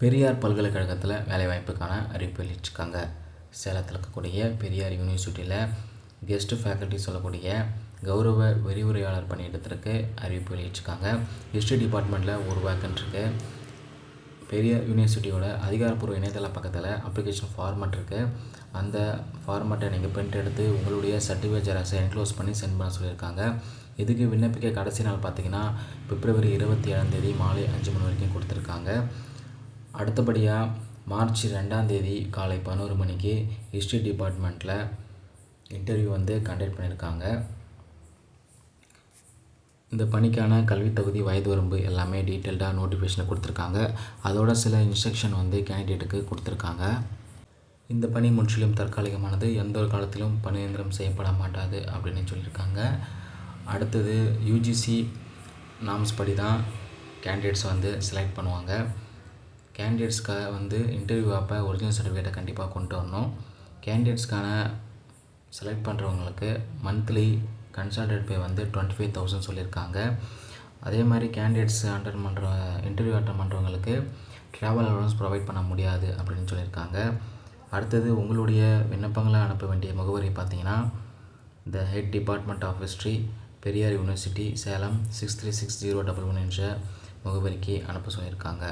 பெரியார் பல்கலைக்கழகத்தில் வேலைவாய்ப்புக்கான அறிவிப்பு வெளியிட்டிருக்காங்க. சேலத்தில் இருக்கக்கூடிய பெரியார் யூனிவர்சிட்டியில் கெஸ்ட் ஃபேக்கல்ட்டி சொல்லக்கூடிய கௌரவ விரிவுரையாளர் பணியிடத்திற்கு அறிவிப்பு வெளியிட்டிருக்காங்க. ஹிஸ்ட்ரி டிபார்ட்மெண்ட்டில் ஒரு வேக்கன்ட் இருக்குது. பெரியார் யூனிவர்சிட்டியோட அதிகாரப்பூர்வ இணையதள பக்கத்தில் அப்ளிகேஷன் ஃபார்மட் இருக்குது. அந்த ஃபார்மட்டை நீங்கள் பிரிண்ட் எடுத்து உங்களுடைய சர்டிஃபிகேட் ஜெராக்ஸை என்க்ளோஸ் பண்ணி சென்ட் பண்ண சொல்லியிருக்காங்க. இதுக்கு விண்ணப்பிக்க கடைசி நாள் பார்த்திங்கன்னா பிப்ரவரி 27 மாலை 5 மணி வரைக்கும் கொடுத்துருக்காங்க. அடுத்தபடியாக மார்ச் 2 காலை 11 மணிக்கு ஹிஸ்ட்ரி டிபார்ட்மெண்ட்டில் இன்டர்வியூ கண்டக்ட் பண்ணியிருக்காங்க. இந்த பணிக்கான கல்வித் தகுதி, வயது வரம்பு எல்லாமே டீட்டெயில்டாக நோட்டிஃபிகேஷனில் கொடுத்துருக்காங்க. அதோட சில இன்ஸ்ட்ரக்ஷன் கேண்டிடேட்டுக்கு கொடுத்துருக்காங்க. இந்த பணி முற்றிலும் தற்காலிகமானது, எந்த ஒரு காலத்திலும் பணிநிரந்தரம் செய்யப்பட மாட்டாது அப்படின்னு சொல்லியிருக்காங்க. அடுத்தது யூஜிசி நாம்ஸ் படி தான் கேண்டிடேட்ஸ் செலக்ட் பண்ணுவாங்க. கேண்டிடேட்ஸ்க்காக இன்டர்வியூ அப்போ ஒரிஜினல் சர்டிஃபிகேட்டை கண்டிப்பாக கொண்டு வரணும். கேண்டிடேட்ஸ்க்கான செலக்ட் பண்ணுறவங்களுக்கு மந்த்லி கன்சல்டன்ட் பே 25,000 சொல்லியிருக்காங்க. அதே மாதிரி கேண்டிடேட்ஸ் இன்டர்வியூ அட்டன் பண்ணுறவங்களுக்கு ட்ராவல் அலவன்ஸ் ப்ரொவைட் பண்ண முடியாது அப்படின்னு சொல்லியிருக்காங்க. அடுத்தது உங்களுடைய விண்ணப்பங்களை அனுப்ப வேண்டிய முகவரி பார்த்திங்கன்னா the head department of history, Periyar university, Salem 636011 என்ற முகவரிக்கு அனுப்ப சொல்லியிருக்காங்க.